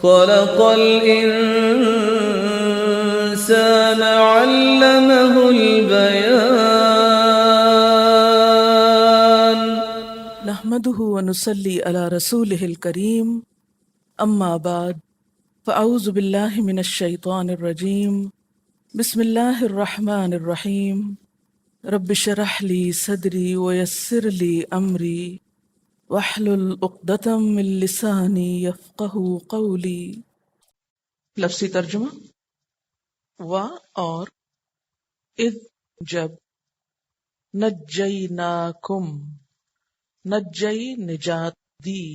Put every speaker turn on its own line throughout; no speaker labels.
خلق الإنسان علمه البيان
نحمده ونصلي على رسوله الكريم اما بعد فاعوذ بالله من الشيطان الرجيم بسم الله الرحمن الرحيم رب اشرح لي صدري ويسر لي امري واحلل عقدة من لساني يفقهوا قولي۔ لفظی ترجمہ، و اور اذ جب، نجیناکم نجی نجات دی،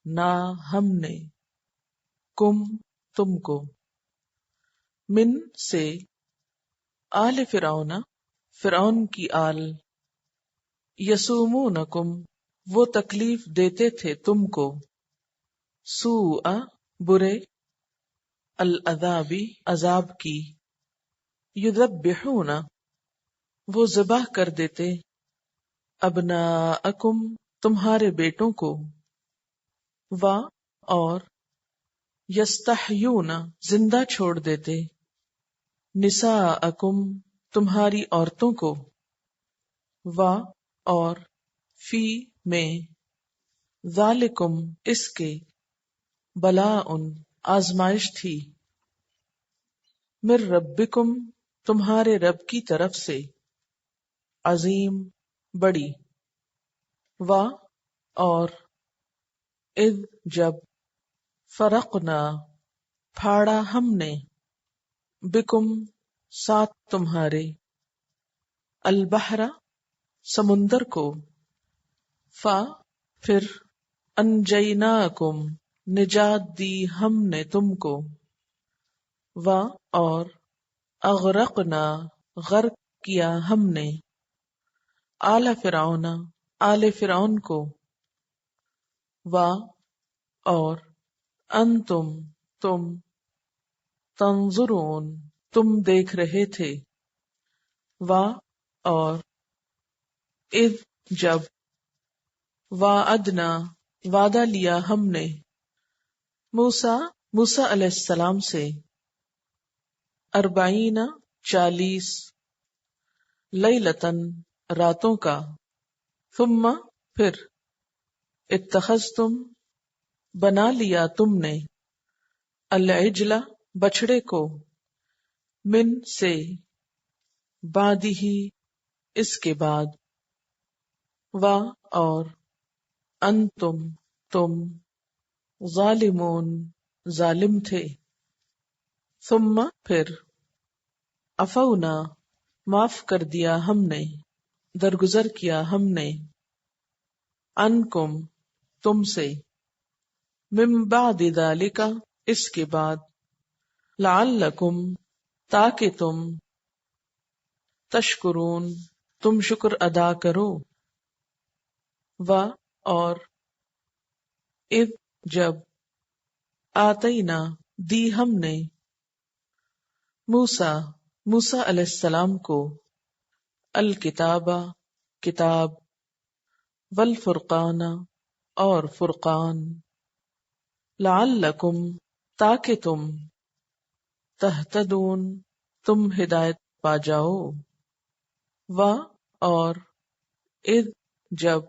نا ہم نے، کم تم کو، من سے، آل فرعون فرعون کی آل، یسومونکم وہ تکلیف دیتے تھے تم کو، سوء برے، العذابی عذاب کی، یذبحون وہ ذبح کر دیتے، ابناءکم تمہارے بیٹوں کو، و اور یستحیون زندہ چھوڑ دیتے، نساءکم تمہاری عورتوں کو، و اور فی میں، ذالکم اس کے، بلاء آزمائش تھی، من ربکم تمہارے رب کی طرف سے، عظیم بڑی، و اور اذ جب، فرقنا پھاڑا ہم نے، بکم ساتھ تمہارے، البحر سمندر کو، فا پھر، انجیناکم نجات دی ہم نے تم کو، و اور اغرقنا غرق کیا ہم نے، آل فرعون آل فرعون کو، و اور انتم تم، تنظرون تم دیکھ رہے تھے، و اور اذ جب، وعدنا وعدہ لیا ہم نے، موسیٰ علیہ السلام سے، 40 لیلتن راتوں کا، ثم پھر، اتخذتم بنا لیا تم نے، العجل بچڑے کو، من سے، بعدہ اس کے بعد، و اور انتم تم، ظالمون ظالم تھے، ثم پھر، عفونا معاف کر دیا ہم نے، درگزر کیا ہم نے، عنکم تم سے، من بعد ذالک اس کے بعد، لعلکم تاکہ تم، تشکرون تم شکر ادا کرو، و اور اذ جب، آتینا دی ہم نے، موسیٰ علیہ السلام کو، الکتاب کتاب، والفرقان اور فرقان، لعلکم تاکہ تم، تہتدون تم ہدایت پا جاؤ، و اور اذ جب،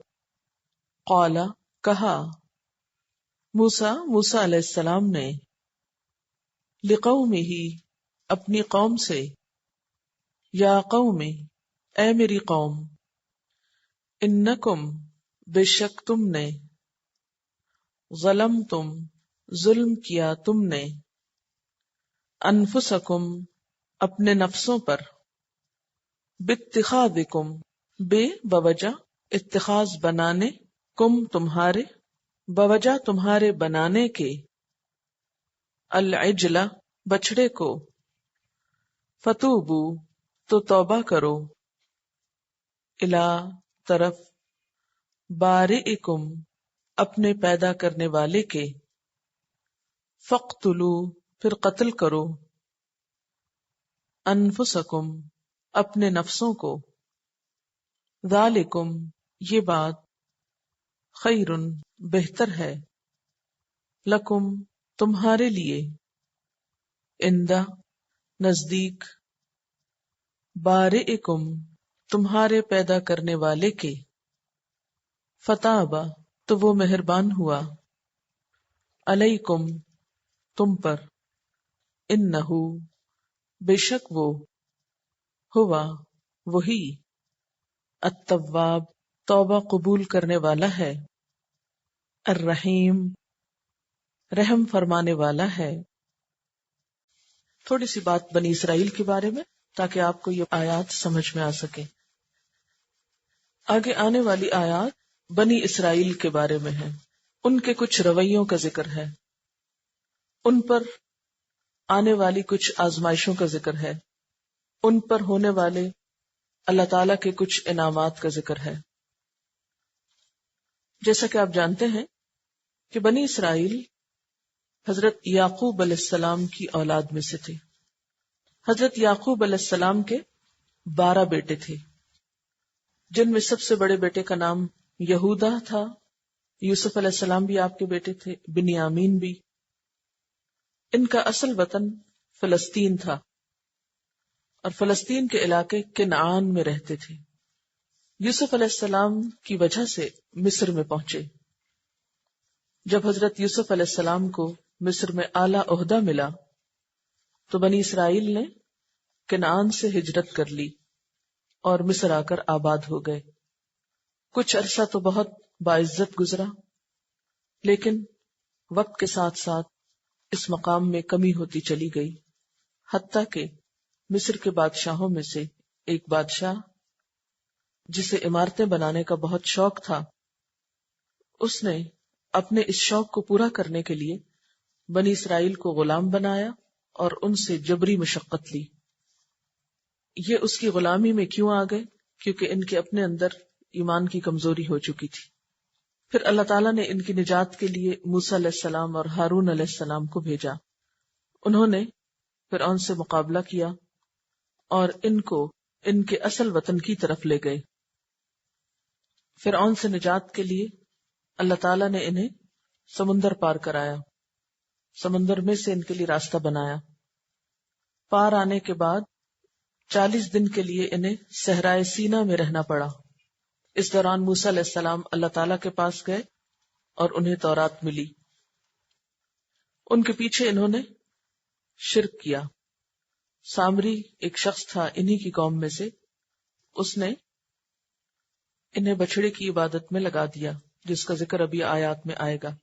قال کہا، موسیٰ علیہ السلام نے، لقومہ اپنی قوم سے، یا قوم اے میری قوم، انکم بے شک تم نے، ظلمتم ظلم کیا تم نے، انفسکم اپنے نفسوں پر، باتخاذکم بوجہ اتخاذ بنانے، کم تمہارے، بوجہ تمہارے بنانے کے، العجل بچڑے کو، فتوبو تو توبہ کرو، الی طرف، بارئکم اپنے پیدا کرنے والے کے، فاقتلوا پھر قتل کرو، انفسکم اپنے نفسوں کو، ذالکم یہ بات، خیر بہتر ہے، لکم تمہارے لیے، اندہ نزدیک، بارئکم تمہارے پیدا کرنے والے کے، فتابا تو وہ مہربان ہوا، علیکم تم پر، انہو بے شک وہ، ہوا وہی، التواب توبہ قبول کرنے والا ہے، الرحیم رحم فرمانے والا ہے۔ تھوڑی سی بات بنی اسرائیل کے بارے میں تاکہ آپ کو یہ آیات سمجھ میں آ سکے۔ آگے آنے والی آیات بنی اسرائیل کے بارے میں ہیں، ان کے کچھ رویوں کا ذکر ہے، ان پر آنے والی کچھ آزمائشوں کا ذکر ہے، ان پر ہونے والے اللہ تعالی کے کچھ انعامات کا ذکر ہے۔ جیسا کہ آپ جانتے ہیں کہ بنی اسرائیل حضرت یعقوب علیہ السلام کی اولاد میں سے تھے۔ حضرت یعقوب علیہ السلام کے 12 بیٹے تھے، جن میں سب سے بڑے بیٹے کا نام یہودا تھا۔ یوسف علیہ السلام بھی آپ کے بیٹے تھے، بنیامین بھی۔ ان کا اصل وطن فلسطین تھا، اور فلسطین کے علاقے کنعان میں رہتے تھے۔ یوسف علیہ السلام کی وجہ سے مصر میں پہنچے۔ جب حضرت یوسف علیہ السلام کو مصر میں اعلیٰ عہدہ ملا تو بنی اسرائیل نے کنعان سے ہجرت کر لی اور مصر آ کر آباد ہو گئے۔ کچھ عرصہ تو بہت باعزت گزرا، لیکن وقت کے ساتھ ساتھ اس مقام میں کمی ہوتی چلی گئی، حتیٰ کہ مصر کے بادشاہوں میں سے ایک بادشاہ جسے عمارتیں بنانے کا بہت شوق تھا، اس نے اپنے اس شوق کو پورا کرنے کے لیے بنی اسرائیل کو غلام بنایا اور ان سے جبری مشقت لی۔ یہ اس کی غلامی میں کیوں آ گئے؟ کیونکہ ان کے اپنے اندر ایمان کی کمزوری ہو چکی تھی۔ پھر اللہ تعالیٰ نے ان کی نجات کے لیے موسیٰ علیہ السلام اور ہارون علیہ السلام کو بھیجا۔ انہوں نے فرعون سے مقابلہ کیا اور ان کو ان کے اصل وطن کی طرف لے گئے۔ فرعون سے نجات کے لیے اللہ تعالیٰ نے انہیں سمندر پار کرایا، سمندر میں سے ان کے لیے راستہ بنایا۔ پار آنے کے بعد 40 دن کے لیے انہیں صحرائے سینا میں رہنا پڑا۔ اس دوران موسیٰ علیہ السلام اللہ تعالیٰ کے پاس گئے اور انہیں تورات ملی۔ ان کے پیچھے انہوں نے شرک کیا۔ سامری ایک شخص تھا انہی کی قوم میں سے، اس نے انہیں بچڑے کی عبادت میں لگا دیا، جس کا ذکر ابھی آیات میں آئے گا۔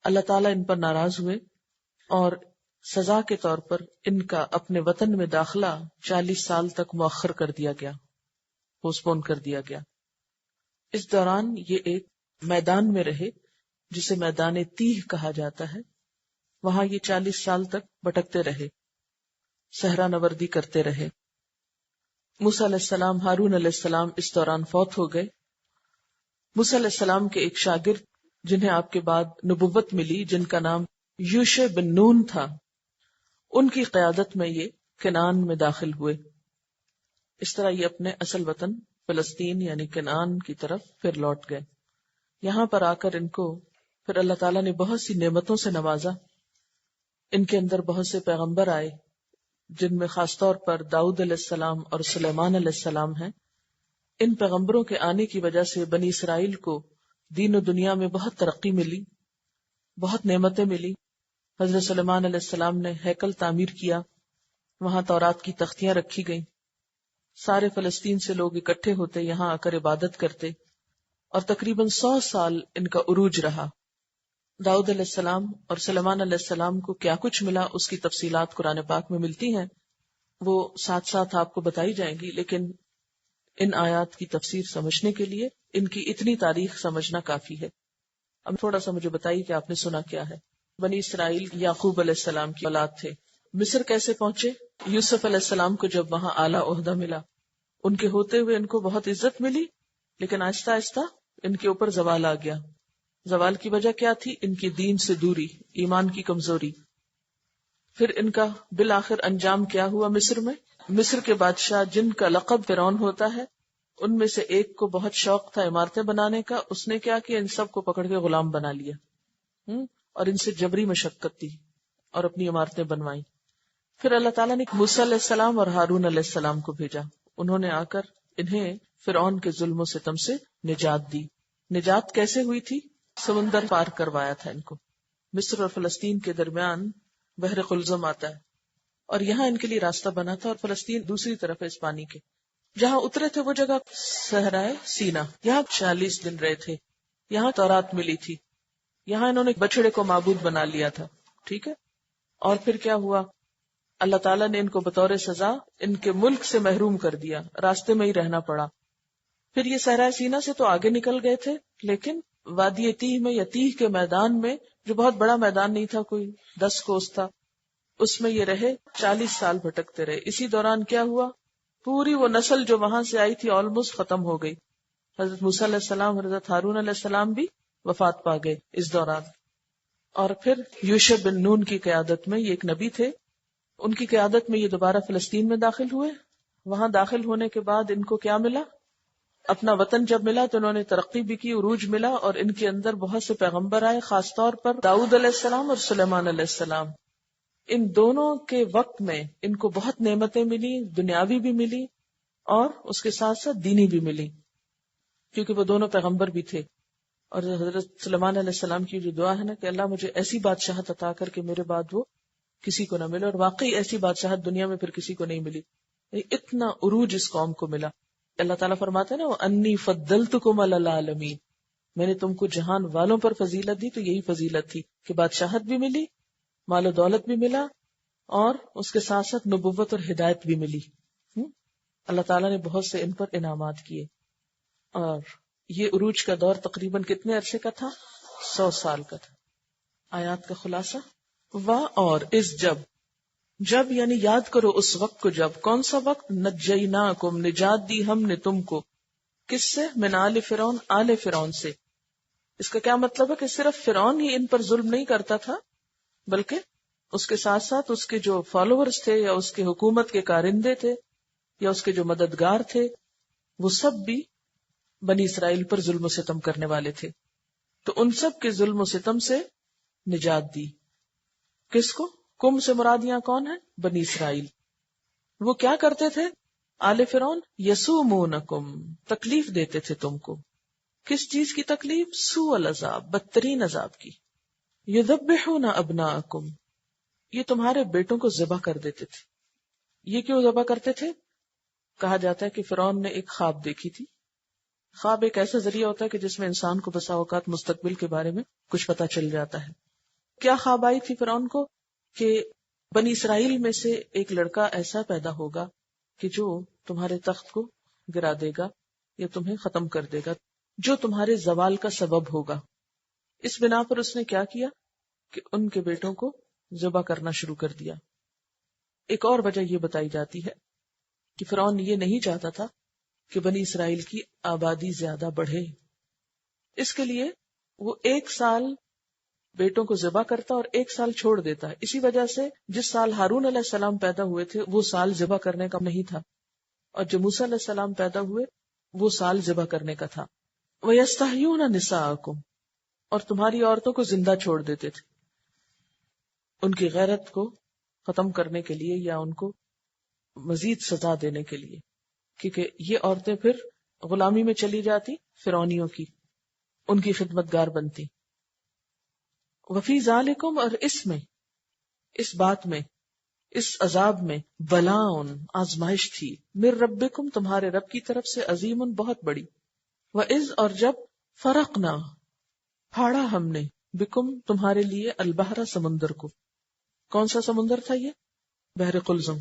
اللہ تعالیٰ ان پر ناراض ہوئے اور سزا کے طور پر ان کا اپنے وطن میں داخلہ 40 سال تک مؤخر کر دیا گیا، پوسٹ پون کر دیا گیا۔ اس دوران یہ ایک میدان میں رہے جسے میدان تیہ کہا جاتا ہے، وہاں یہ 40 سال تک بھٹکتے رہے، صحرا نوردی کرتے رہے۔ موسیٰ علیہ السلام، ہارون علیہ السلام اس دوران فوت ہو گئے۔ موسیٰ علیہ السلام کے ایک شاگرد جنہیں آپ کے بعد نبوت ملی، جن کا نام یوشع بن نون تھا، ان کی قیادت میں یہ کنعان میں داخل ہوئے۔ اس طرح یہ اپنے اصل وطن فلسطین یعنی کنعان کی طرف پھر لوٹ گئے۔ یہاں پر آ کر ان کو پھر اللہ تعالیٰ نے بہت سی نعمتوں سے نوازا۔ ان کے اندر بہت سے پیغمبر آئے، جن میں خاص طور پر داؤد علیہ السلام اور سلیمان علیہ السلام ہیں۔ ان پیغمبروں کے آنے کی وجہ سے بنی اسرائیل کو دین و دنیا میں بہت ترقی ملی، بہت نعمتیں ملی۔ حضرت سلیمان علیہ السلام نے ہیکل تعمیر کیا، وہاں تورات کی تختیاں رکھی گئیں، سارے فلسطین سے لوگ اکٹھے ہوتے، یہاں آ کر عبادت کرتے، اور تقریباً 100 سال ان کا عروج رہا۔ داؤد علیہ السلام اور سلیمان علیہ السلام کو کیا کچھ ملا، اس کی تفصیلات قرآن پاک میں ملتی ہیں، وہ ساتھ ساتھ آپ کو بتائی جائیں گی، لیکن ان آیات کی تفسیر سمجھنے کے لیے ان کی اتنی تاریخ سمجھنا کافی ہے۔ اب تھوڑا سا مجھے بتائیے کہ آپ نے سنا کیا ہے۔ بنی اسرائیل یعقوب علیہ السلام کی اولاد تھے۔ مصر کیسے پہنچے؟ یوسف علیہ السلام کو جب وہاں اعلیٰ عہدہ ملا، ان کے ہوتے ہوئے ان کو بہت عزت ملی، لیکن آہستہ آہستہ ان کے اوپر زوال آ گیا۔ زوال کی وجہ کیا تھی؟ ان کی دین سے دوری، ایمان کی کمزوری۔ پھر ان کا بالآخر انجام کیا ہوا مصر میں؟ مصر کے بادشاہ جن کا لقب فرعون ہوتا ہے، ان میں سے ایک کو بہت شوق تھا عمارتیں بنانے کا، اس نے کیا کیا؟ ان سب کو پکڑ کے غلام بنا لیا، اور ان سے جبری مشقت دی اور اپنی عمارتیں بنوائیں. پھر اللہ تعالیٰ نے موسیٰ علیہ السلام اور ہارون علیہ السلام کو بھیجا. انہوں نے آ کر انہیں فرعون کے ظلم و ستم سے نجات دی. نجات کیسے ہوئی تھی؟ سمندر پار کروایا تھا ان کو. مصر اور فلسطین کے درمیان بحر قلزم آتا ہے اور یہاں ان کے لیے راستہ بنا تھا، اور فلسطین دوسری طرف ہے اس پانی کے. جہاں اترے تھے وہ جگہ صحرائے سینا، یہاں 40 دن رہے تھے. یہاں تورات ملی تھی. یہاں انہوں نے بچڑے کو معبود بنا لیا تھا. ٹھیک ہے. اور پھر کیا ہوا؟ اللہ تعالیٰ نے ان کو بطور سزا ان کے ملک سے محروم کر دیا، راستے میں ہی رہنا پڑا. پھر یہ صحرائے سینا سے تو آگے نکل گئے تھے، لیکن وادی تیہ میں یا تیہ کے میدان میں، جو بہت بڑا میدان نہیں تھا، کوئی 10 کوس تھا، اس میں یہ رہے. 40 سال بھٹکتے رہے. اسی دوران کیا ہوا؟ پوری وہ نسل جو وہاں سے آئی تھی آلموسٹ ختم ہو گئی. حضرت موسیٰ علیہ السلام، حضرت ہارون علیہ السلام بھی وفات پا گئے اس دوران. اور پھر یوشع بن نون کی قیادت میں، یہ ایک نبی تھے، ان کی قیادت میں یہ دوبارہ فلسطین میں داخل ہوئے. وہاں داخل ہونے کے بعد ان کو کیا ملا؟ اپنا وطن جب ملا تو انہوں نے ترقی بھی کی، عروج ملا، اور ان کے اندر بہت سے پیغمبر آئے، خاص طور پر داؤد علیہ السلام اور سلیمان علیہ السلام. ان دونوں کے وقت میں ان کو بہت نعمتیں ملی، دنیاوی بھی ملی اور اس کے ساتھ ساتھ دینی بھی ملی، کیونکہ وہ دونوں پیغمبر بھی تھے. اور حضرت سلیمان علیہ السلام کی جو دعا ہے نا کہ اللہ مجھے ایسی بادشاہت عطا کر کہ میرے بعد وہ کسی کو نہ ملے، اور واقعی ایسی بادشاہت دنیا میں پھر کسی کو نہیں ملی. اتنا عروج اس قوم کو ملا. اللہ تعالیٰ فرماتے ہیں نا وَأَنِّي فَضَّلْتُكُمْ عَلَى الْعَالَمِينَ، میں نے تم کو جہان والوں پر فضیلت دی. تو یہی فضیلت تھی کہ بادشاہت بھی ملی، مال و دولت بھی ملا، اور اس کے ساتھ ساتھ نبوت اور ہدایت بھی ملی. اللہ تعالیٰ نے بہت سے ان پر انعامات کیے. اور یہ عروج کا دور تقریباً کتنے عرصے کا تھا؟ 100 سال کا تھا. آیات کا خلاصہ، اور اس جب یعنی یاد کرو اس وقت کو جب. کون سا وقت؟ نجیناکم، نجات دی ہم نے تم کو. کس سے؟ من آل فرعون، آل فرعون سے. اس کا کیا مطلب ہے کہ صرف فرعون ہی ان پر ظلم نہیں کرتا تھا، بلکہ اس کے ساتھ ساتھ اس کے جو فالوورز تھے یا اس کے حکومت کے کارندے تھے یا اس کے جو مددگار تھے، وہ سب بھی بنی اسرائیل پر ظلم و ستم کرنے والے تھے. تو ان سب کے ظلم و ستم سے نجات دی. کس کو؟ کم سے مراد یہاں کون ہے؟ بنی اسرائیل. وہ کیا کرتے تھے؟ آل فرعون یسومونکم، تکلیف دیتے تھے تم کو. کس چیز کی تکلیف؟ سوء العذاب، بدترین عذاب کی. یذبحون ابناءکم، یہ تمہارے بیٹوں کو ذبح کر دیتے تھے. یہ کیوں ذبح کرتے تھے؟ کہا جاتا ہے کہ فرعون نے ایک خواب دیکھی تھی. خواب ایک ایسا ذریعہ ہوتا ہے کہ جس میں انسان کو بسا اوقات مستقبل کے بارے میں کچھ پتا چل جاتا ہے. کیا خواب آئی تھی فرعون کو؟ کہ بنی اسرائیل میں سے ایک لڑکا ایسا پیدا ہوگا کہ جو تمہارے تخت کو گرا دے گا یا تمہیں ختم کر دے گا، جو تمہارے زوال کا سبب ہوگا. اس بنا پر اس نے کیا کیا کہ ان کے بیٹوں کو ذبح کرنا شروع کر دیا. ایک اور وجہ یہ بتائی جاتی ہے کہ فرعون یہ نہیں چاہتا تھا کہ بنی اسرائیل کی آبادی زیادہ بڑھے. اس کے لیے وہ 1 سال بیٹوں کو ذبح کرتا اور 1 سال چھوڑ دیتا ہے. اسی وجہ سے جس سال ہارون علیہ السلام پیدا ہوئے تھے وہ سال ذبح کرنے کا نہیں تھا، اور جب موسیٰ علیہ السلام پیدا ہوئے وہ سال ذبح کرنے کا تھا. وَيَسْتَحْيُونَ نِسَاءَكُمْ، اور تمہاری عورتوں کو زندہ چھوڑ دیتے تھے ان کی غیرت کو ختم کرنے کے لیے یا ان کو مزید سزا دینے کے لیے، کیونکہ یہ عورتیں پھر غلامی میں چلی جاتی فرعونیوں کی، ان کی خدمت گار بنتی. وفی ذالکم، اور اس میں، اس بات میں، اس عذاب میں، بلاؤن، آزمائش تھی، من ربکم، تمہارے رب کی طرف سے، عظیم، بہت بڑی. وَإِذْ، اور جب، فرقنا، پھاڑا ہم نے، بکم، تمہارے لیے، البحر، سمندر کو. کون سا سمندر تھا یہ؟ بحر قلزم.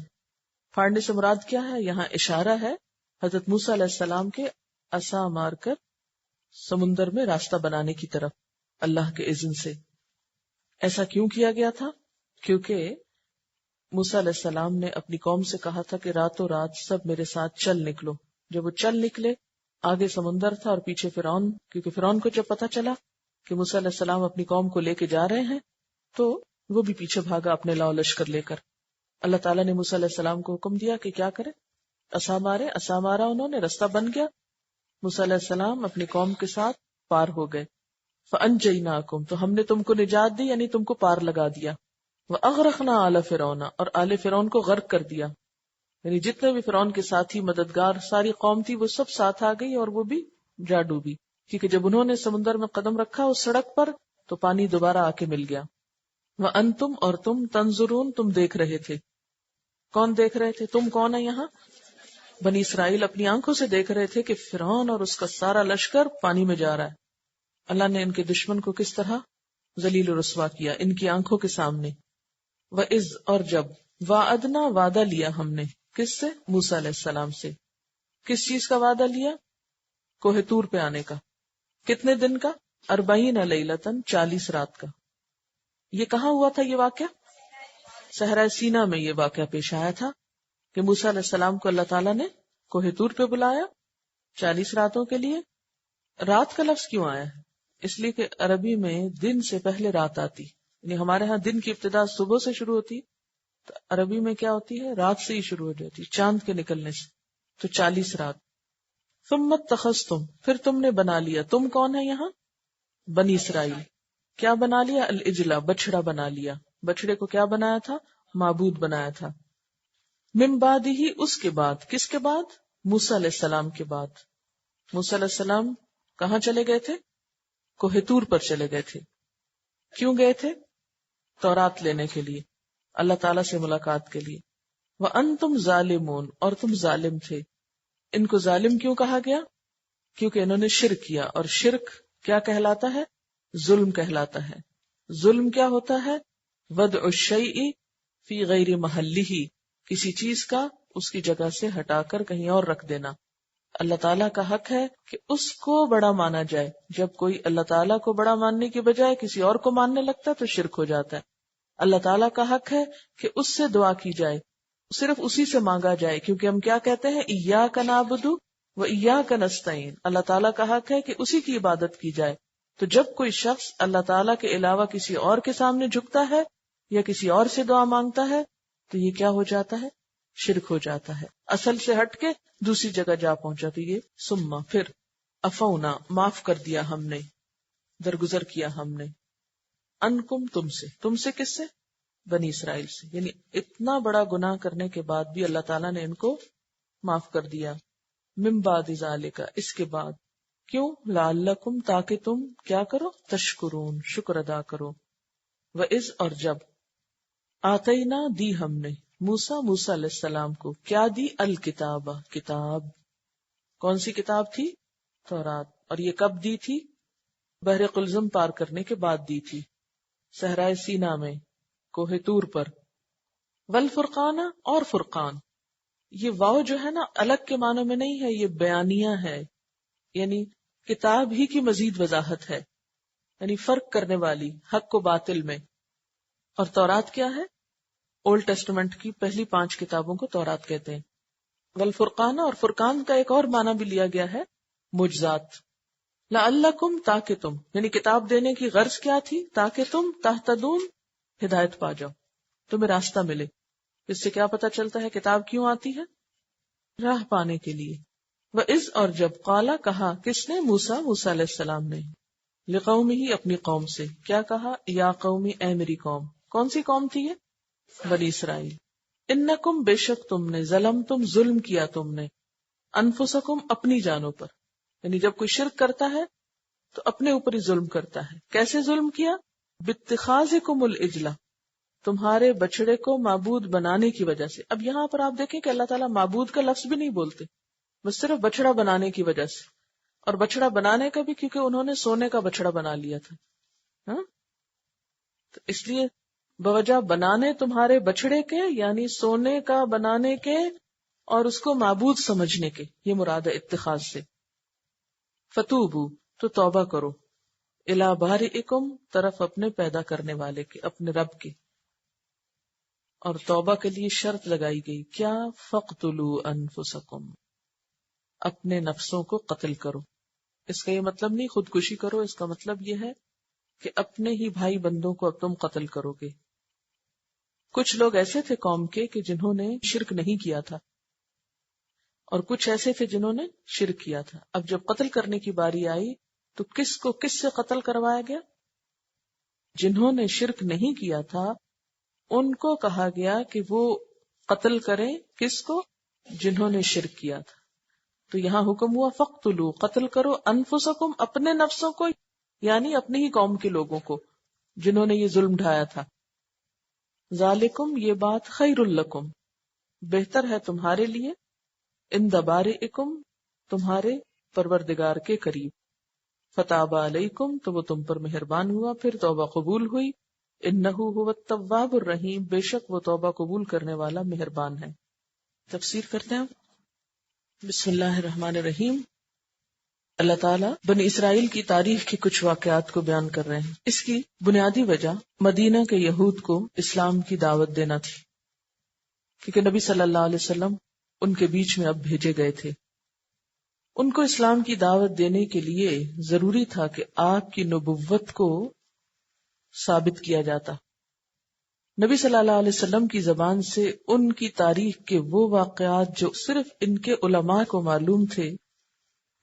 پھاڑنے سے مراد کیا ہے؟ یہاں اشارہ ہے حضرت موسیٰ علیہ السلام کے عصا مار کر سمندر میں راستہ بنانے کی طرف اللہ کے اذن سے. ایسا کیوں کیا گیا تھا؟ کیونکہ موسیٰ علیہ السلام نے اپنی قوم سے کہا تھا کہ راتوں رات سب میرے ساتھ چل نکلو. جب وہ چل نکلے، آگے سمندر تھا اور پیچھے فرعون، کیونکہ فرعون کو جب پتا چلا کہ موسیٰ علیہ السلام اپنی قوم کو لے کے جا رہے ہیں تو وہ بھی پیچھے بھاگا اپنے لاؤ لشکر لے کر. اللہ تعالیٰ نے موسیٰ علیہ السلام کو حکم دیا کہ کیا کرے؟ عصا مارے. عصا مارا انہوں نے، رستہ بن گیا. موسیٰ علیہ السلام اپنی قوم کے ساتھ پار ہو گئے. فَأَنْجَيْنَاكُمْ تو ہم نے تم کو نجات دی، یعنی تم کو پار لگا دیا. وَأَغْرَقْنَا آلَ فِرْعَوْنَ اور آل فرعون کو غرق کر دیا، یعنی جتنے بھی فرعون کے ساتھی مددگار ساری قوم تھی وہ سب ساتھ آ گئی اور وہ بھی جا ڈوبی، کیونکہ جب انہوں نے سمندر میں قدم رکھا اس سڑک پر تو پانی دوبارہ آ کے مل گیا. وَأَنْتُمْ اور تم تنظرون تم دیکھ رہے تھے. کون دیکھ رہے تھے؟ تم کون ہے یہاں؟ بنی اسرائیل اپنی آنکھوں سے دیکھ رہے تھے کہ فرعون اور اس کا سارا لشکر پانی میں جا رہا ہے. اللہ نے ان کے دشمن کو کس طرح ذلیل و رسوا کیا ان کی آنکھوں کے سامنے. وَإِذْ اور جب وعدنا وعدہ لیا ہم نے کس سے؟ موسیٰ علیہ السلام سے. کس چیز کا وعدہ لیا؟ کوہ طور پہ آنے کا. کتنے دن کا؟ 40 لیلتن 40 رات کا. یہ کہاں ہوا تھا یہ واقعہ؟ صحرائے سینا میں یہ واقعہ پیش آیا تھا کہ موسیٰ علیہ السلام کو اللہ تعالیٰ نے کوہ طور پہ بلایا 40 راتوں کے لیے. رات کا لفظ کیوں آیا ہے؟ اس لیے کہ عربی میں دن سے پہلے رات آتی، یعنی ہمارے ہاں دن کی ابتدا صبح سے شروع ہوتی، تو عربی میں کیا ہوتی ہے؟ رات سے ہی شروع ہو جاتی، چاند کے نکلنے سے. تو 40 رات. ثم اتخذتم پھر تم نے بنا لیا. تم کون ہے یہاں؟ بنی اسرائیل. کیا بنا لیا؟ العجلہ بچڑا بنا لیا. بچڑے کو کیا بنایا تھا؟ معبود بنایا تھا. من بعدہ اس کے بعد. کس کے بعد؟ موسیٰ علیہ السلام کے بعد. موسیٰ علیہ السلام کہاں چلے گئے تھے؟ کوہ طور پر چلے گئے تھے. کیوں گئے تھے؟ تورات لینے کے لیے، اللہ تعالیٰ سے ملاقات کے لیے. وَأَنْتُمْ ظَالِمُونَ اور تم ظالم تھے. ان کو ظالم کیوں کہا گیا؟ کیونکہ انہوں نے شرک کیا، اور شرک کیا کہلاتا ہے؟ ظلم کہلاتا ہے. ظلم کیا ہوتا ہے؟ وضع الشیء فی غیر محلہ، کسی چیز کا اس کی جگہ سے ہٹا کر کہیں اور رکھ دینا. اللہ تعالیٰ کا حق ہے کہ اس کو بڑا مانا جائے. جب کوئی اللہ تعالیٰ کو بڑا ماننے کی بجائے کسی اور کو ماننے لگتا ہے تو شرک ہو جاتا ہے. اللہ تعالیٰ کا حق ہے کہ اس سے دعا کی جائے، صرف اسی سے مانگا جائے، کیونکہ ہم کیا کہتے ہیں؟ ایاک نعبد و ایاک نستعین. اللہ تعالیٰ کا حق ہے کہ اسی کی عبادت کی جائے. تو جب کوئی شخص اللہ تعالیٰ کے علاوہ کسی اور کے سامنے جھکتا ہے یا کسی اور سے دعا مانگتا ہے تو یہ کیا ہو جاتا ہے؟ شرک ہو جاتا ہے. اصل سے ہٹ کے دوسری جگہ جا پہنچا. تو یہ ثم پھر عفونا معاف کر دیا ہم نے، درگزر کیا ہم نے، انکم تم سے کس سے؟ بنی اسرائیل سے. یعنی اتنا بڑا گناہ کرنے کے بعد بھی اللہ تعالیٰ نے ان کو معاف کر دیا. من بعد ذالک اس کے بعد. کیوں؟ لعلکم تاکہ تم کیا کرو؟ تشکرون شکر ادا کرو. وَإِذْ اور جب آتینا دی ہم نے موسیٰ علیہ السلام کو کیا دی؟ الکتاب کتاب. کون سی کتاب تھی؟ تورات. اور یہ کب دی تھی؟ بحر قلزم پار کرنے کے بعد دی تھی، صحرائے سینا میں کوہ طور پر. والفرقان اور فرقان. یہ واو جو ہے نا الگ کے معنوں میں نہیں ہے، یہ بیانیہ ہے، یعنی کتاب ہی کی مزید وضاحت ہے، یعنی فرق کرنے والی حق کو باطل میں. اور تورات کیا ہے؟ اولڈ ٹیسٹمنٹ کی پہلی 5 کتابوں کو تورات کہتے ہیں. والفرقان اور فرقان کا ایک اور معنی بھی لیا گیا ہے معجزات. لعلکم تاکہ تم، یعنی کتاب دینے کی غرض کیا تھی؟ تاکہ تم تہتدون ہدایت پا جاؤ، تمہیں راستہ ملے. اس سے کیا پتا چلتا ہے کتاب کیوں آتی ہے؟ راہ پانے کے لیے. وَإِذْ اور جب قالا کہا کس نے؟ موسیٰ علیہ السلام نے لقومہ اپنی قوم سے کیا کہا؟ یا قومی اے میری قوم. کون سی قوم تھی یہ؟ بنی اسرائیل. انکم بے شک تم نے ظلمتم ظلم کیا تم نے انفسکم اپنی جانوں پر. یعنی جب کوئی شرک کرتا ہے تو اپنے اوپر ہی ظلم کرتا ہے. کیسے ظلم کیا؟ باتخاذکم العجلہ تمہارے بچڑے کو معبود بنانے کی وجہ سے. اب یہاں پر آپ دیکھیں کہ اللہ تعالیٰ معبود کا لفظ بھی نہیں بولتے، بس صرف بچڑا بنانے کی وجہ سے. اور بچڑا بنانے کا بھی کیونکہ انہوں نے سونے کا بچڑا بنا لیا تھا. تو اس لیے بوجہ بنانے تمہارے بچڑے کے، یعنی سونے کا بنانے کے اور اس کو معبود سمجھنے کے، یہ مراد ہے اتخاذ سے. فتوبو تو توبہ کرو، الی بارئکم طرف اپنے پیدا کرنے والے کے، اپنے رب کے. اور توبہ کے لیے شرط لگائی گئی کیا؟ فقتلوا انفسکم اپنے نفسوں کو قتل کرو. اس کا یہ مطلب نہیں خودکشی کرو، اس کا مطلب یہ ہے کہ اپنے ہی بھائی بندوں کو اب تم قتل کرو گے. کچھ لوگ ایسے تھے قوم کے کہ جنہوں نے شرک نہیں کیا تھا، اور کچھ ایسے تھے جنہوں نے شرک کیا تھا. اب جب قتل کرنے کی باری آئی تو کس کو کس سے قتل کروایا گیا؟ جنہوں نے شرک نہیں کیا تھا ان کو کہا گیا کہ وہ قتل کریں، کس کو؟ جنہوں نے شرک کیا تھا. تو یہاں حکم ہوا فقتلوا، قتل کرو، انفسکم، اپنے نفسوں کو، یعنی اپنی ہی قوم کے لوگوں کو جنہوں نے یہ ظلم ڈھایا تھا. ذالکم، یہ بات، خیر لکم، بہتر ہے تمہارے لیے، عند بارئکم، تمہارے پروردگار کے قریب. فتاب علیکم، تو وہ تم پر مہربان ہوا، پھر توبہ قبول ہوئی. انہ هو التواب الرحیم، بے شک وہ توبہ قبول کرنے والا مہربان ہے. تفسیر کرتے ہیں. بسم اللہ الرحمن الرحیم. اللہ تعالیٰ بنی اسرائیل کی تاریخ کے کچھ واقعات کو بیان کر رہے ہیں. اس کی بنیادی وجہ مدینہ کے یہود کو اسلام کی دعوت دینا تھی، کیونکہ نبی صلی اللہ علیہ وسلم ان کے بیچ میں اب بھیجے گئے تھے. ان کو اسلام کی دعوت دینے کے لیے ضروری تھا کہ آپ کی نبوت کو ثابت کیا جاتا. نبی صلی اللہ علیہ وسلم کی زبان سے ان کی تاریخ کے وہ واقعات جو صرف ان کے علماء کو معلوم تھے،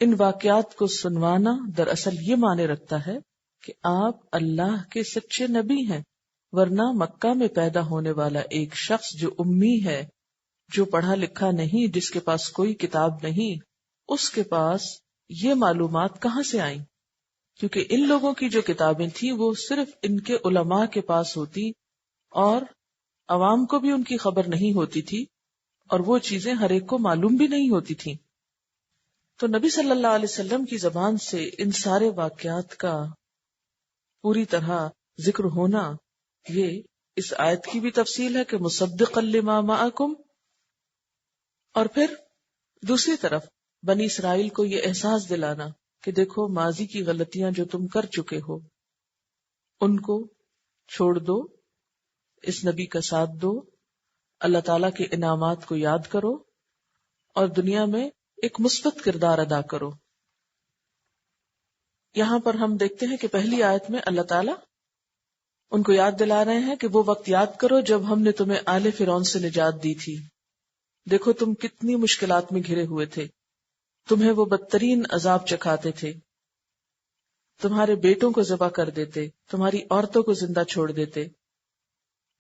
ان واقعات کو سنوانا دراصل یہ معنی رکھتا ہے کہ آپ اللہ کے سچے نبی ہیں، ورنہ مکہ میں پیدا ہونے والا ایک شخص جو امی ہے، جو پڑھا لکھا نہیں، جس کے پاس کوئی کتاب نہیں، اس کے پاس یہ معلومات کہاں سے آئیں؟ کیونکہ ان لوگوں کی جو کتابیں تھیں وہ صرف ان کے علماء کے پاس ہوتی اور عوام کو بھی ان کی خبر نہیں ہوتی تھی، اور وہ چیزیں ہر ایک کو معلوم بھی نہیں ہوتی تھیں. تو نبی صلی اللہ علیہ وسلم کی زبان سے ان سارے واقعات کا پوری طرح ذکر ہونا، یہ اس آیت کی بھی تفصیل ہے کہ مصدقا لما معکم. اور پھر دوسری طرف بنی اسرائیل کو یہ احساس دلانا کہ دیکھو ماضی کی غلطیاں جو تم کر چکے ہو ان کو چھوڑ دو، اس نبی کا ساتھ دو، اللہ تعالیٰ کے انعامات کو یاد کرو اور دنیا میں ایک مثبت کردار ادا کرو. یہاں پر ہم دیکھتے ہیں کہ پہلی آیت میں اللہ تعالیٰ ان کو یاد دلا رہے ہیں کہ وہ وقت یاد کرو جب ہم نے تمہیں آل فرعون سے نجات دی تھی. دیکھو تم کتنی مشکلات میں گھرے ہوئے تھے، تمہیں وہ بدترین عذاب چکھاتے تھے، تمہارے بیٹوں کو ذبح کر دیتے، تمہاری عورتوں کو زندہ چھوڑ دیتے.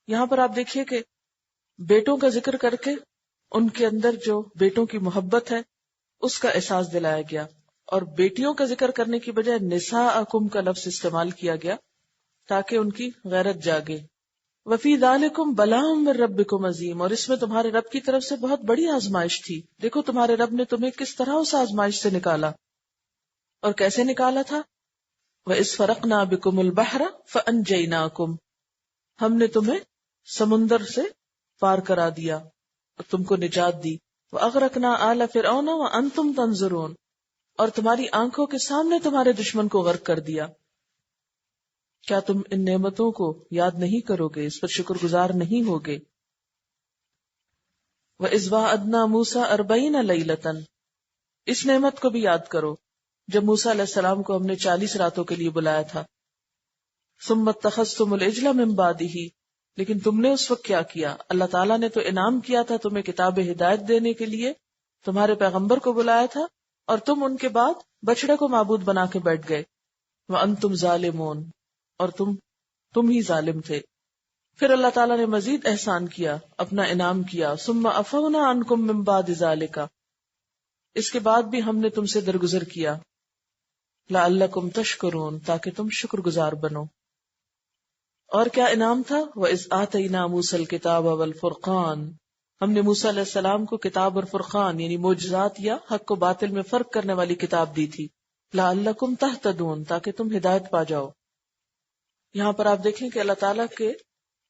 یہاں پر آپ دیکھیے کہ بیٹوں کا ذکر کر کے ان کے اندر جو بیٹوں کی محبت ہے اس کا احساس دلایا گیا، اور بیٹیوں کا ذکر کرنے کی بجائے نساءکم کا لفظ استعمال کیا گیا تاکہ ان کی غیرت جاگے. وفی ذالکم بلاء من ربکم عظیم، اور اس میں تمہارے رب کی طرف سے بہت بڑی آزمائش تھی. دیکھو تمہارے رب نے تمہیں کس طرح اس آزمائش سے نکالا، اور کیسے نکالا تھا. وَإِذْ فَرَقْنَا بِكُمُ الْبَحْرَ فَأَنْجَيْنَاكُمْ، ہم نے تمہیں سمندر سے پار کرا دیا اور تم کو نجات دی. وَأَغْرَقْنَا آلَ فِرْعَوْنَ وَأَنْتُمْ تَنْظُرُونَ، اور تمہاری آنکھوں کے سامنے تمہارے دشمن کو غرق کر دیا. کیا تم ان نعمتوں کو یاد نہیں کرو گے، اس پر شکر گزار نہیں ہوگے. وَإِذْ وَعَدْنَا مُوسَىٰ 40 لَيْلَةً، اس نعمت کو بھی یاد کرو جب موسیٰ علیہ السلام کو ہم نے 40 راتوں کے لیے بلایا تھا. ثُمَّ اتَّخَذْتُمُ الْعِجْلَ مِن بَعْدِهِ، لیکن تم نے اس وقت کیا کیا؟ اللہ تعالیٰ نے تو انعام کیا تھا تمہیں کتاب ہدایت دینے کے لیے، تمہارے پیغمبر کو بلایا تھا، اور تم ان کے بعد بچڑے کو معبود بنا کے بیٹھ گئے. وَأَنْتُمْ ظَالِمُونَ، اور تم ہی ظالم تھے. پھر اللہ تعالیٰ نے مزید احسان کیا، اپنا انعام کیا. ثُمَّ عَفَوْنَا عَنْكُمْ مِن بَعْدِ ذَلِكَ، اس کے بعد بھی ہم نے تم سے درگزر کیا. لَعَلَّكُمْ تَشْكُرُونَ، تاکہ تم شکر گزار بنو. اور کیا انعام تھا؟ وَإِذْ آتَيْنَا مُوسَى الْكِتَابَ وَالْفُرْقَانَ، ہم نے موسیٰ علیہ السلام کو کتاب اور فرقان یعنی معجزات یا حق و باطل میں فرق کرنے والی کتاب دی تھی. لَعَلَّكُمْ تَهْتَدُونَ، تاکہ تم ہدایت پا جاؤ. یہاں پر آپ دیکھیں کہ اللہ تعالیٰ کے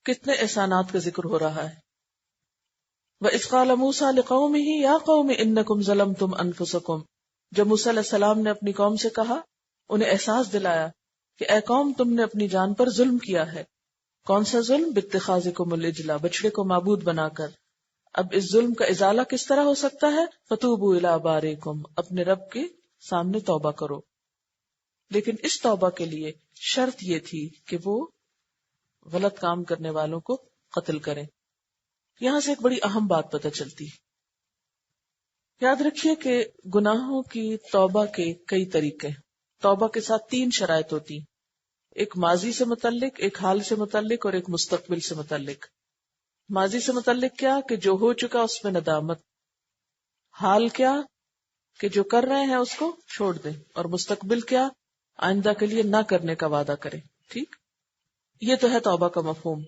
کتنے احسانات کا ذکر ہو رہا ہے. وَإِذْ قَالَ مُوسَىٰ لِقَوْمِهِ يَا قَوْمِ إِنَّكُمْ ظَلَمْتُمْ أَنفُسَكُمْ، جب موسیٰ علیہ السلام نے اپنی قوم سے کہا، انہیں احساس دلایا کہ اے قوم تم نے اپنی جان پر ظلم کیا ہے. کون سا ظلم؟ بِاتِّخَاذِكُمُ الْعِجْلَ، بچڑے کو معبود بنا کر. اب اس ظلم کا ازالہ کس طرح ہو سکتا ہے؟ فَتُوبُوا إِلَىٰ بَارِئِكُمْ، اپنے رب کے سامنے توبہ کرو. لیکن اس توبہ کے لیے شرط یہ تھی کہ وہ غلط کام کرنے والوں کو قتل کریں. یہاں سے ایک بڑی اہم بات پتہ چلتی ہے. یاد رکھیے کہ گناہوں کی توبہ کے کئی طریقے ہیں. توبہ کے ساتھ 3 شرائط ہوتی ہیں، ایک ماضی سے متعلق، ایک حال سے متعلق اور ایک مستقبل سے متعلق۔ ماضی سے متعلق کیا کہ جو ہو چکا اس میں ندامت، حال کیا کہ جو کر رہے ہیں اس کو چھوڑ دیں، اور مستقبل کیا آئندہ کے لیے نہ کرنے کا وعدہ کریں۔ ٹھیک، یہ تو ہے توبہ کا مفہوم۔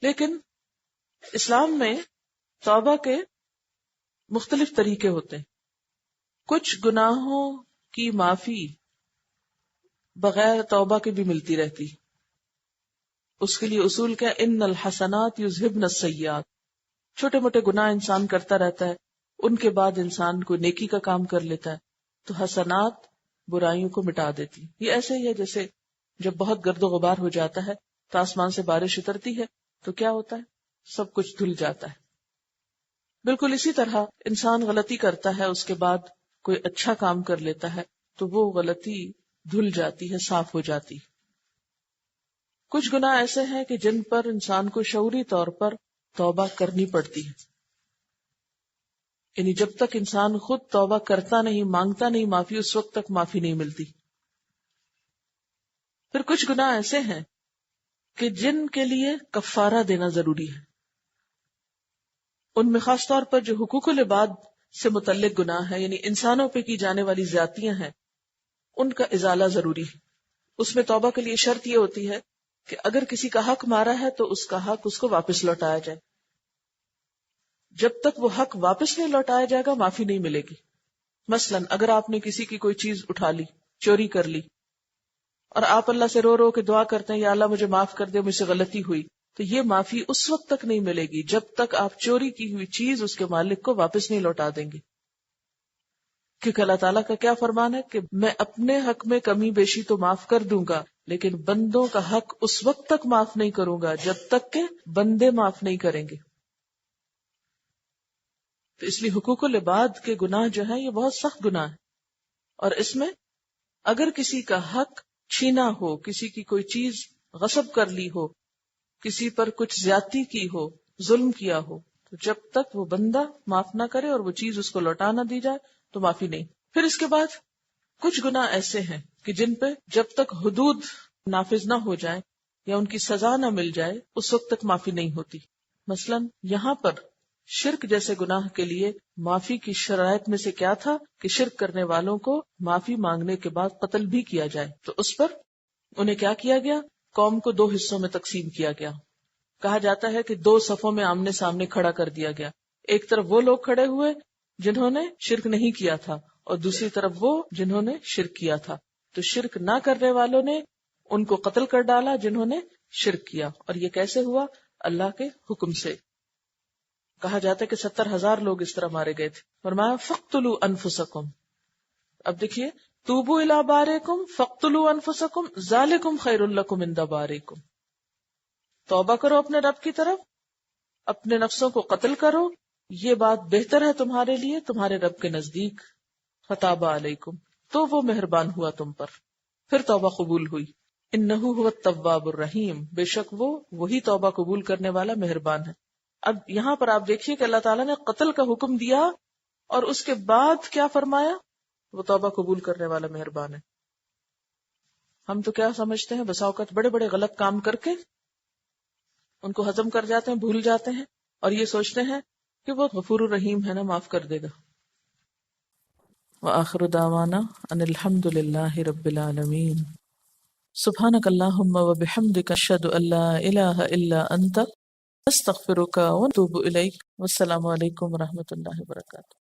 لیکن اسلام میں توبہ کے مختلف طریقے ہوتے ہیں۔ کچھ گناہوں کی معافی بغیر توبہ کے بھی ملتی رہتی، اس کے لیے اصول کیا، ان الحسنات یذہبن السیئات، چھوٹے موٹے گناہ انسان کرتا رہتا ہے، ان کے بعد انسان کوئی نیکی کا کام کر لیتا ہے تو حسنات برائیوں کو مٹا دیتی۔ یہ ایسے ہی ہے جیسے جب بہت گرد و غبار ہو جاتا ہے تو آسمان سے بارش اترتی ہے تو کیا ہوتا ہے، سب کچھ دھل جاتا ہے۔ بالکل اسی طرح انسان غلطی کرتا ہے، اس کے بعد کوئی اچھا کام کر لیتا ہے تو وہ غلطی دھل جاتی ہے، صاف ہو جاتی۔ کچھ گناہ ایسے ہیں کہ جن پر انسان کو شعوری طور پر توبہ کرنی پڑتی ہے، یعنی جب تک انسان خود توبہ کرتا نہیں، مانگتا نہیں معافی، اس وقت تک معافی نہیں ملتی۔ پھر کچھ گناہ ایسے ہیں کہ جن کے لیے کفارہ دینا ضروری ہے، ان میں خاص طور پر جو حقوق العباد سے متعلق گناہ ہے، یعنی انسانوں پہ کی جانے والی زیادتیاں ہیں، ان کا ازالہ ضروری ہے۔ اس میں توبہ کے لیے شرط یہ ہوتی ہے کہ اگر کسی کا حق مارا ہے تو اس کا حق اس کو واپس لوٹایا جائے۔ جب تک وہ حق واپس نہیں لوٹایا جائے گا معافی نہیں ملے گی۔ مثلا اگر آپ نے کسی کی کوئی چیز اٹھا لی، چوری کر لی، اور آپ اللہ سے رو رو کے دعا کرتے ہیں یا اللہ مجھے معاف کر دے، مجھ سے غلطی ہوئی، تو یہ معافی اس وقت تک نہیں ملے گی جب تک آپ چوری کی ہوئی چیز اس کے مالک کو واپس نہیں لوٹا دیں گے۔ کیونکہ اللہ تعالیٰ کا کیا فرمان ہے کہ میں اپنے حق میں کمی بیشی تو معاف کر دوں گا، لیکن بندوں کا حق اس وقت تک معاف نہیں کروں گا جب تک کہ بندے معاف نہیں کریں گے۔ تو اس لیے حقوق العباد کے گناہ جو ہیں یہ بہت سخت گناہ ہے، اور اس میں اگر کسی کا حق چھینا ہو، کسی کی کوئی چیز غصب کر لی ہو، کسی پر کچھ زیادتی کی ہو، ظلم کیا ہو، تو جب تک وہ بندہ معاف نہ کرے اور وہ چیز اس کو لوٹا نہ دی جائے تو معافی نہیں۔ پھر اس کے بعد کچھ گناہ ایسے ہیں کہ جن پہ جب تک حدود نافذ نہ ہو جائیں یا ان کی سزا نہ مل جائے اس وقت تک معافی نہیں ہوتی۔ مثلا یہاں پر شرک جیسے گناہ کے لیے معافی کی شرائط میں سے کیا تھا کہ شرک کرنے والوں کو معافی مانگنے کے بعد قتل بھی کیا جائے، تو اس پر انہیں کیا کیا گیا، قوم کو 2 حصوں میں تقسیم کیا گیا۔ کہا جاتا ہے کہ 2 صفوں میں آمنے سامنے کھڑا کر دیا گیا، ایک طرف وہ لوگ کھڑے ہوئے جنہوں نے شرک نہیں کیا تھا اور دوسری طرف وہ جنہوں نے شرک کیا تھا۔ تو شرک نہ کرنے والوں نے ان کو قتل کر ڈالا جنہوں نے شرک کیا، اور یہ کیسے ہوا، اللہ کے حکم سے۔ کہا جاتا ہے کہ 70,000 لوگ اس طرح مارے گئے تھے۔ فرمایا فَاقْتُلُوا أَنفُسَكُمْ، اب دیکھیے توبوا الی بارئکم فاقتلوا انفسکم ذالکم خیر لکم عند بارئکم، توبہ کرو اپنے رب کی طرف، اپنے نفسوں کو قتل کرو، یہ بات بہتر ہے تمہارے لیے تمہارے رب کے نزدیک، فتاب علیکم، تو وہ مہربان ہوا تم پر، پھر توبہ قبول ہوئی۔ انہ هو التواب الرحیم، بے شک وہ وہی توبہ قبول کرنے والا مہربان ہے۔ اب یہاں پر آپ دیکھیے کہ اللہ تعالیٰ نے قتل کا حکم دیا اور اس کے بعد کیا فرمایا، وہ توبہ قبول کرنے والا مہربان ہے۔ ہم تو کیا سمجھتے ہیں، بسا اوقات بڑے بڑے غلط کام کر کے ان کو ہضم کر جاتے ہیں، بھول جاتے ہیں، اور یہ سوچتے ہیں کہ وہ غفور الرحیم ہے نا، معاف کر دے گا۔ وآخر دعوانا ان الحمد للہ رب العالمین۔ سبحانک اللہم وبحمدک اشہد ان لا الہ الا انت استغفرک واتوب الیک۔ والسلام علیکم ورحمۃ اللہ وبرکاتہ۔